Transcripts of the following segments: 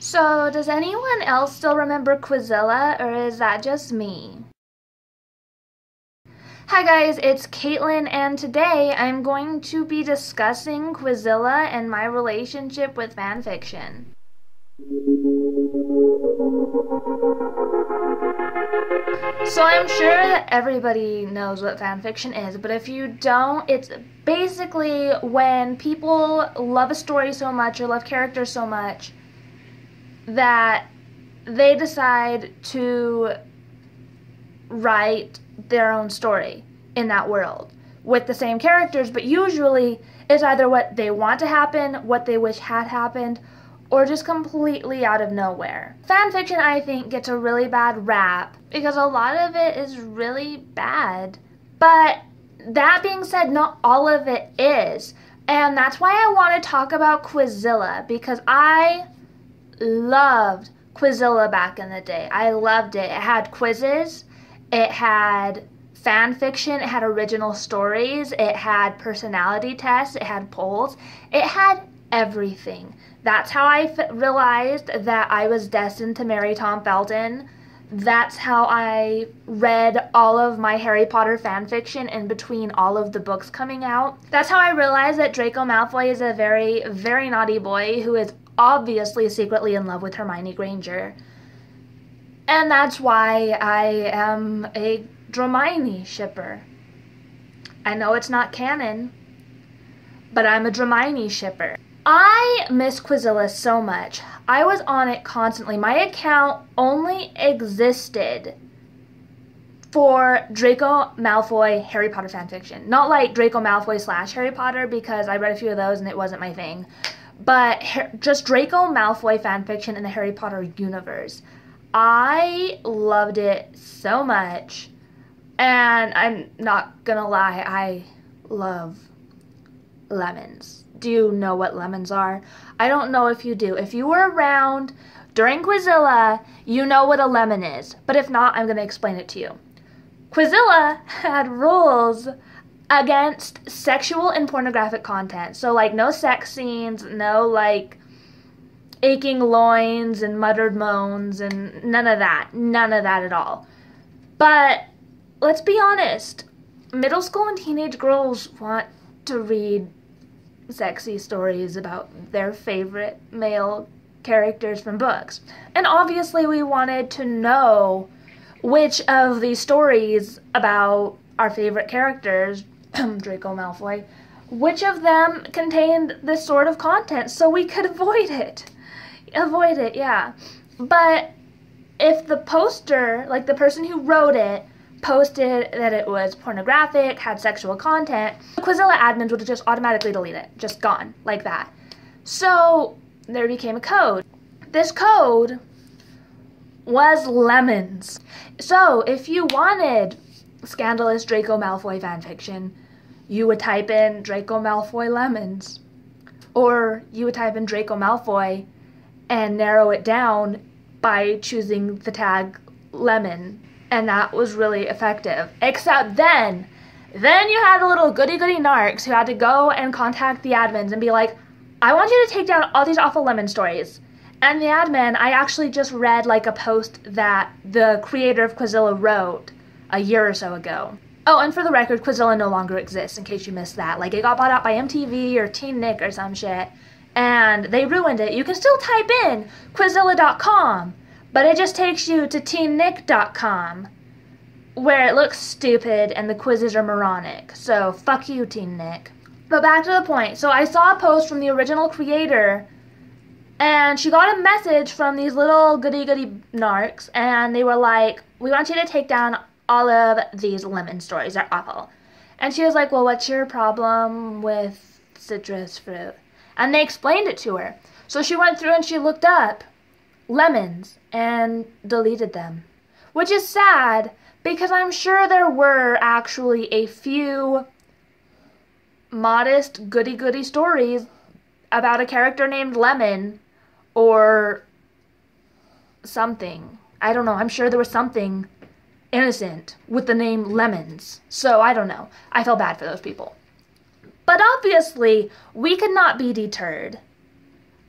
So, does anyone else still remember Quizilla, or is that just me? Hi guys, it's Caitlin, and today I'm going to be discussing Quizilla and my relationship with fanfiction. So I'm sure that everybody knows what fanfiction is, but if you don't, it's basically when people love a story so much or love characters so much that they decide to write their own story in that world with the same characters, but usually it's either what they want to happen, what they wish had happened, or just completely out of nowhere. Fanfiction, I think, gets a really bad rap because a lot of it is really bad. But that being said, not all of it is. And that's why I want to talk about Quizilla, because I loved Quizilla back in the day. I loved it. It had quizzes, it had fan fiction, it had original stories, it had personality tests, it had polls, it had everything. That's how I realized that I was destined to marry Tom Felton. That's how I read all of my Harry Potter fan fiction in between all of the books coming out. That's how I realized that Draco Malfoy is a very, very naughty boy who is obviously secretly in love with Hermione Granger. And that's why I am a Hermione shipper. I know it's not canon, but I'm a Hermione shipper. I miss Quizilla so much. I was on it constantly. My account only existed for Draco Malfoy Harry Potter fanfiction. Not like Draco Malfoy / Harry Potter, because I read a few of those and it wasn't my thing. But just Draco Malfoy fanfiction in the Harry Potter universe. I loved it so much. And I'm not gonna lie, I love lemons. Do you know what lemons are? I don't know if you do. If you were around during Quizilla, you know what a lemon is. But if not, I'm gonna explain it to you. Quizilla had rules against sexual and pornographic content. So like no sex scenes, no like aching loins and muttered moans and none of that. None of that at all. But let's be honest, middle school and teenage girls want to read sexy stories about their favorite male characters from books. And obviously we wanted to know which of these stories about our favorite characters, Draco Malfoy, which of them contained this sort of content so we could avoid it. Avoid it, yeah. But if the poster, like the person who wrote it, posted that it was pornographic, had sexual content, Quizilla admins would just automatically delete it. Just gone, like that. So there became a code. This code was lemons. So if you wanted scandalous Draco Malfoy fanfiction, you would type in Draco Malfoy lemons. Or you would type in Draco Malfoy and narrow it down by choosing the tag lemon. And that was really effective. Except then you had the little goody-goody narcs who had to go and contact the admins and be like, I want you to take down all these awful lemon stories. And the admin, I actually just read like a post that the creator of Quizilla wrote a year or so ago. Oh, and for the record, Quizilla no longer exists, in case you missed that. Like, it got bought out by MTV or Teen Nick or some shit, and they ruined it. You can still type in Quizilla.com, but it just takes you to teennick.com, where it looks stupid and the quizzes are moronic. So, fuck you, Teen Nick. But back to the point. So I saw a post from the original creator, and she got a message from these little goody-goody narcs, and they were like, we want you to take down all of these lemon stories. They're awful. And she was like, well, what's your problem with citrus fruit? And they explained it to her. So she went through and she looked up lemons and deleted them. Which is sad, because I'm sure there were actually a few modest goody-goody stories about a character named Lemon or something. I don't know. I'm sure there was something innocent with the name Lemons. So I don't know. I feel bad for those people. But obviously, we could not be deterred.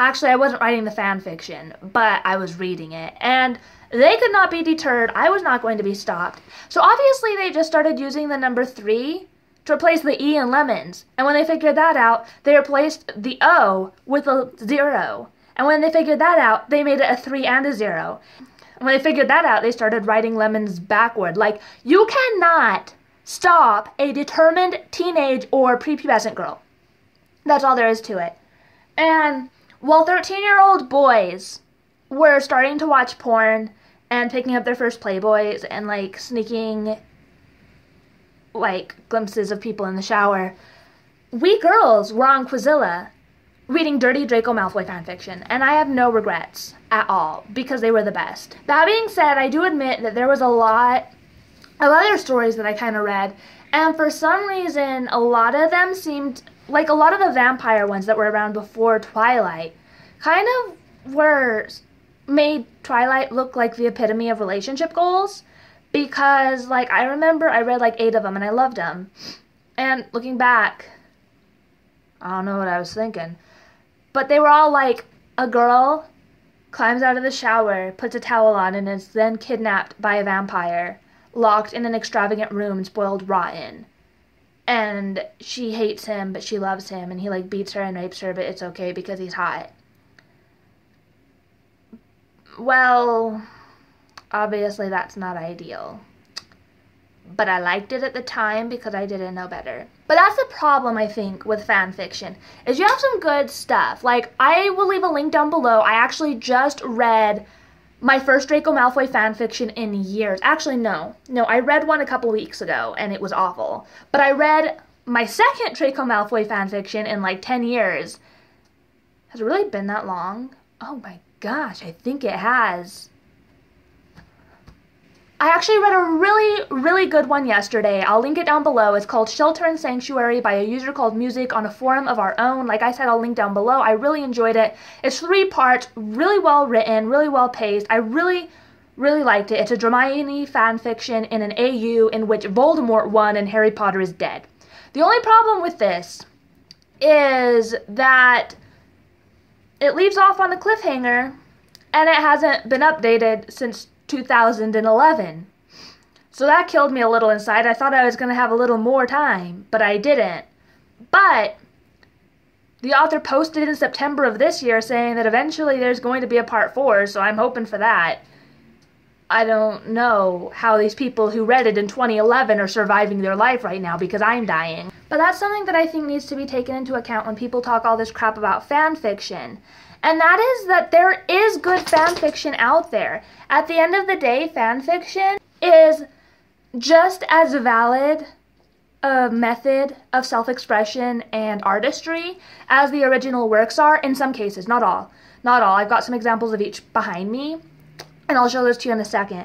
Actually, I wasn't writing the fan fiction, but I was reading it, and they could not be deterred. I was not going to be stopped. So obviously they just started using the number 3 to replace the E in lemons. And when they figured that out, they replaced the O with a 0. And when they figured that out, they made it a 3 and a 0. And when they figured that out, they started writing lemons backward. Like, you cannot stop a determined teenage or prepubescent girl. That's all there is to it. And while 13-year-old boys were starting to watch porn and picking up their first Playboys and, like, sneaking, like, glimpses of people in the shower, we girls were on Quizilla reading dirty Draco Malfoy fanfiction, and I have no regrets at all, because they were the best. That being said, I do admit that there was a lot of other stories that I kind of read, and for some reason, a lot of them seemed, like a lot of the vampire ones that were around before Twilight, kind of made Twilight look like the epitome of relationship goals, because, like, I remember I read like 8 of them and I loved them, and looking back, I don't know what I was thinking, but they were all like, a girl climbs out of the shower, puts a towel on, and is then kidnapped by a vampire, locked in an extravagant room and spoiled rotten, and she hates him but she loves him, and he like beats her and rapes her, but it's okay because he's hot. Well, obviously that's not ideal, but I liked it at the time because I didn't know better. But that's the problem, I think, with fan fiction, is you have some good stuff. Like, I will leave a link down below. I actually just read my first Draco Malfoy fan fiction in years. Actually, no, I read one a couple weeks ago and it was awful. But I read my second Draco Malfoy fan fiction in like 10 years. Has it really been that long? Oh my gosh, I think it has. I actually read a really good one yesterday. I'll link it down below. It's called Shelter and Sanctuary by a user called Music on a forum of our own. Like I said, I'll link down below. I really enjoyed it. It's 3 parts, really well written, really well paced. I really liked it. It's a Hermione fan fiction in an AU in which Voldemort won and Harry Potter is dead. The only problem with this is that it leaves off on a cliffhanger and it hasn't been updated since 2011. So that killed me a little inside. I thought I was going to have a little more time, but I didn't. But the author posted in September of this year saying that eventually there's going to be a part 4, so I'm hoping for that. I don't know how these people who read it in 2011 are surviving their life right now because I'm dying. But that's something that I think needs to be taken into account when people talk all this crap about fan fiction. And that is that there is good fan fiction out there. At the end of the day, fan fiction is just as valid a method of self-expression and artistry as the original works are, in some cases, not all. Not all. I've got some examples of each behind me, and I'll show those to you in a second.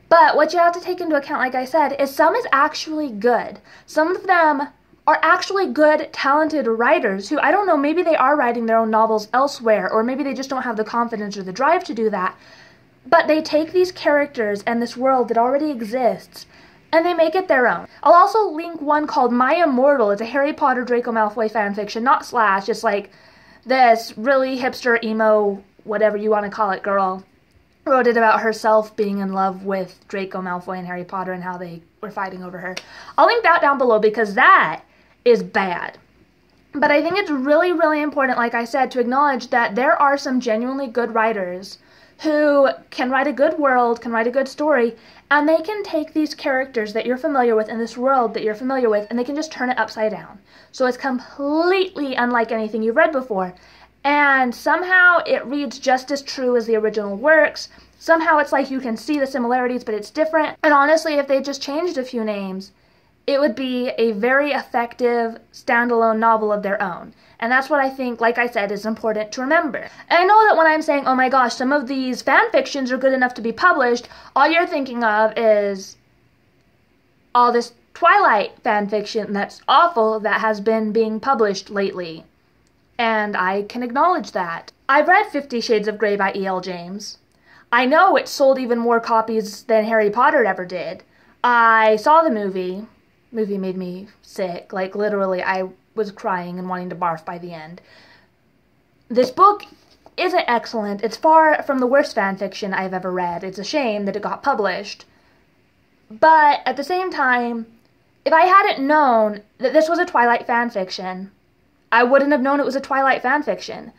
But what you have to take into account, like I said, is some is actually good. Some of them are actually good, talented writers who, I don't know, maybe they are writing their own novels elsewhere, or maybe they just don't have the confidence or the drive to do that. But they take these characters and this world that already exists, and they make it their own. I'll also link one called My Immortal. It's a Harry Potter Draco Malfoy fanfiction, not slash, just like this really hipster, emo, whatever you want to call it, girl wrote it about herself being in love with Draco Malfoy and Harry Potter and how they were fighting over her. I'll link that down below because that is bad. But I think it's really important, like I said, to acknowledge that there are some genuinely good writers who can write a good world, can write a good story, and they can take these characters that you're familiar with in this world that you're familiar with, and they can just turn it upside down. So it's completely unlike anything you've read before. And somehow it reads just as true as the original works. Somehow it's like you can see the similarities, but it's different. And honestly, if they just changed a few names, it would be a very effective standalone novel of their own. And that's what I think, like I said, is important to remember. And I know that when I'm saying, oh my gosh, some of these fan fictions are good enough to be published, all you're thinking of is all this Twilight fan fiction that's awful that has been being published lately. And I can acknowledge that. I've read 50 Shades of Grey by E.L. James. I know it sold even more copies than Harry Potter ever did. I saw the movie. Movie made me sick. Like, literally, I was crying and wanting to barf by the end. This book isn't excellent. It's far from the worst fanfiction I've ever read. It's a shame that it got published. But at the same time, if I hadn't known that this was a Twilight fanfiction, I wouldn't have known it was a Twilight fanfiction.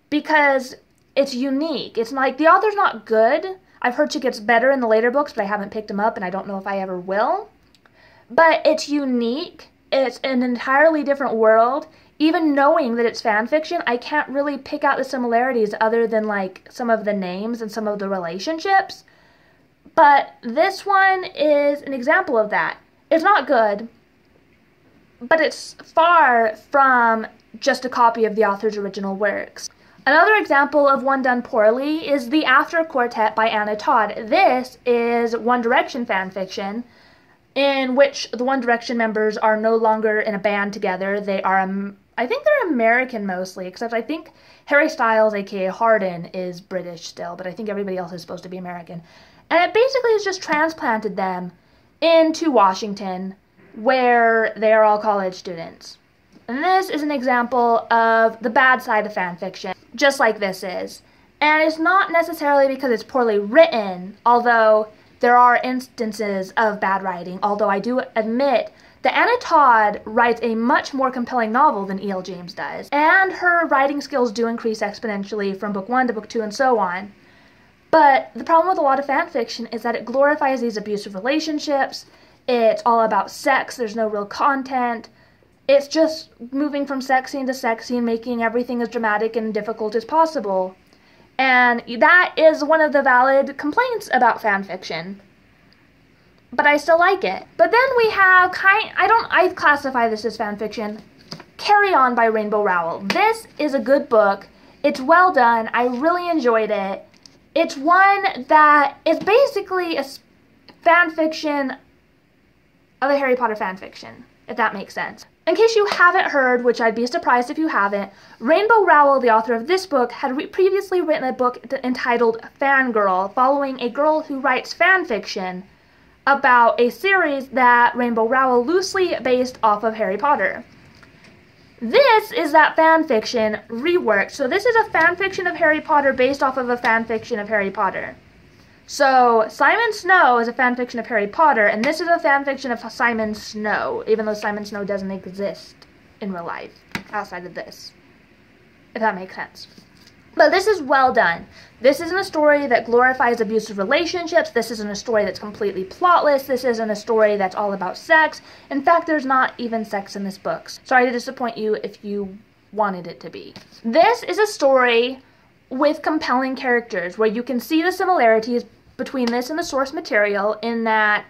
Because it's unique. It's like, the author's not good. I've heard she gets better in the later books, but I haven't picked them up, and I don't know if I ever will. But it's unique. It's an entirely different world. Even knowing that it's fanfiction, I can't really pick out the similarities other than, like, some of the names and some of the relationships. But this one is an example of that. It's not good, but it's far from just a copy of the author's original works. Another example of one done poorly is The After Quartet by Anna Todd. This is One Direction fanfiction, in which the One Direction members are no longer in a band together. They are, I think they're American mostly, except I think Harry Styles, aka Harden, is British still, but I think everybody else is supposed to be American. And it basically has just transplanted them into Washington, where they are all college students. And this is an example of the bad side of fanfiction, just like this is. And it's not necessarily because it's poorly written, although there are instances of bad writing, although I do admit that Anna Todd writes a much more compelling novel than E.L. James does, and her writing skills do increase exponentially from book 1 to book 2 and so on. But the problem with a lot of fanfiction is that it glorifies these abusive relationships, it's all about sex, there's no real content, it's just moving from sex scene to sex scene, making everything as dramatic and difficult as possible. And that is one of the valid complaints about fanfiction. But I still like it. But then we have I classify this as fanfiction, Carry On by Rainbow Rowell. This is a good book. It's well done. I really enjoyed it. It's one that is basically a fanfiction of a Harry Potter fanfiction, if that makes sense. In case you haven't heard, which I'd be surprised if you haven't, Rainbow Rowell, the author of this book, had previously written a book entitled Fangirl, following a girl who writes fanfiction about a series that Rainbow Rowell loosely based off of Harry Potter. This is that fanfiction reworked. So this is a fanfiction of Harry Potter based off of a fanfiction of Harry Potter. So Simon Snow is a fanfiction of Harry Potter, and this is a fanfiction of Simon Snow, even though Simon Snow doesn't exist in real life outside of this, if that makes sense. But this is well done. This isn't a story that glorifies abusive relationships. This isn't a story that's completely plotless. This isn't a story that's all about sex. In fact, there's not even sex in this book. Sorry to disappoint you if you wanted it to be. This is a story with compelling characters where you can see the similarities between this and the source material, in that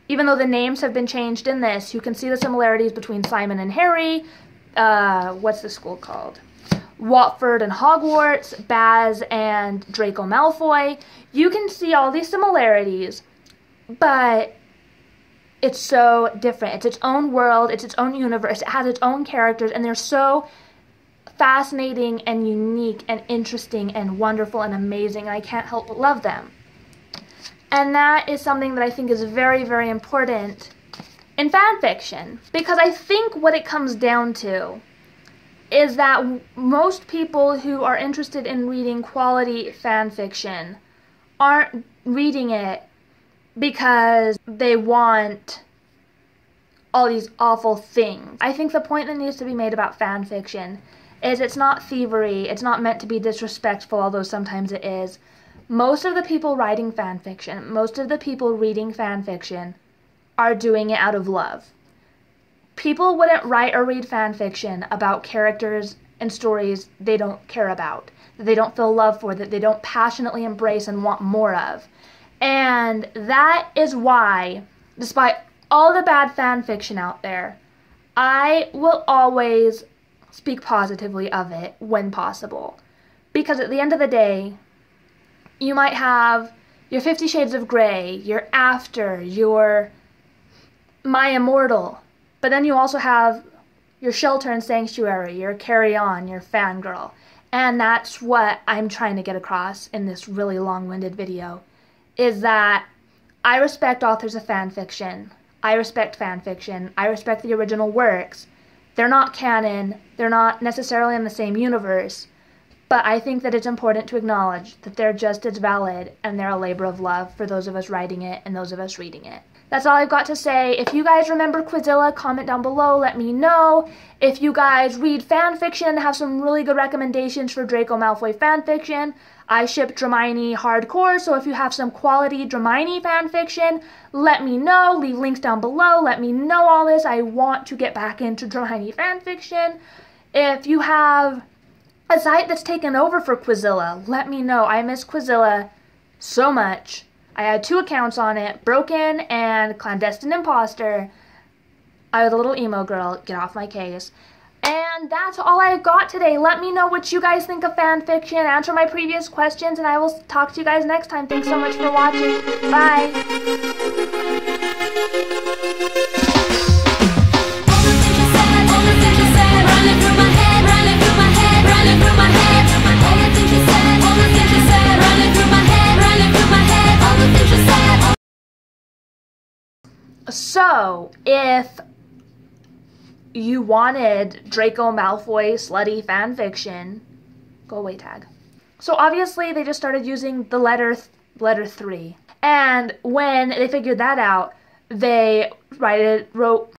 even though the names have been changed in this, you can see the similarities between Simon and Harry, what's the school called? Watford and Hogwarts, Baz and Draco Malfoy. You can see all these similarities, but it's so different. It's its own world, it's its own universe, it has its own characters, and they're so fascinating and unique and interesting and wonderful and amazing, and I can't help but love them. And that is something that I think is very, very important in fanfiction, because I think what it comes down to is that most people who are interested in reading quality fanfiction aren't reading it because they want all these awful things. I think the point that needs to be made about fanfiction is it's not thievery, it's not meant to be disrespectful, although sometimes it is. Most of the people writing fanfiction, most of the people reading fanfiction are doing it out of love. People wouldn't write or read fanfiction about characters and stories they don't care about, that they don't feel love for, that they don't passionately embrace and want more of. And that is why, despite all the bad fanfiction out there, I will always speak positively of it when possible. Because at the end of the day, you might have your 50 Shades of Grey, your After, your My Immortal, but then you also have your Shelter and Sanctuary, your Carry On, your Fangirl. And that's what I'm trying to get across in this really long-winded video, is that I respect authors of fanfiction. I respect fanfiction. I respect the original works. They're not canon. They're not necessarily in the same universe. But I think that it's important to acknowledge that they're just as valid and they're a labor of love for those of us writing it and those of us reading it. That's all I've got to say. If you guys remember Quizilla, comment down below, let me know. If you guys read fanfiction and have some really good recommendations for Draco Malfoy fanfiction, I ship Dramini hardcore, so if you have some quality Dramini fanfiction, let me know. Leave links down below. Let me know all this. I want to get back into Dramini fanfiction. If you have a site that's taken over for Quizilla, let me know. I miss Quizilla so much. I had 2 accounts on it, Broken and Clandestine Imposter. I was a little emo girl, get off my case. And that's all I got today. Let me know what you guys think of fanfiction, answer my previous questions, and I will talk to you guys next time. Thanks so much for watching. Bye! So, if you wanted Draco Malfoy slutty fanfiction, go away tag. So obviously they just started using the letter 3. And when they figured that out, they wrote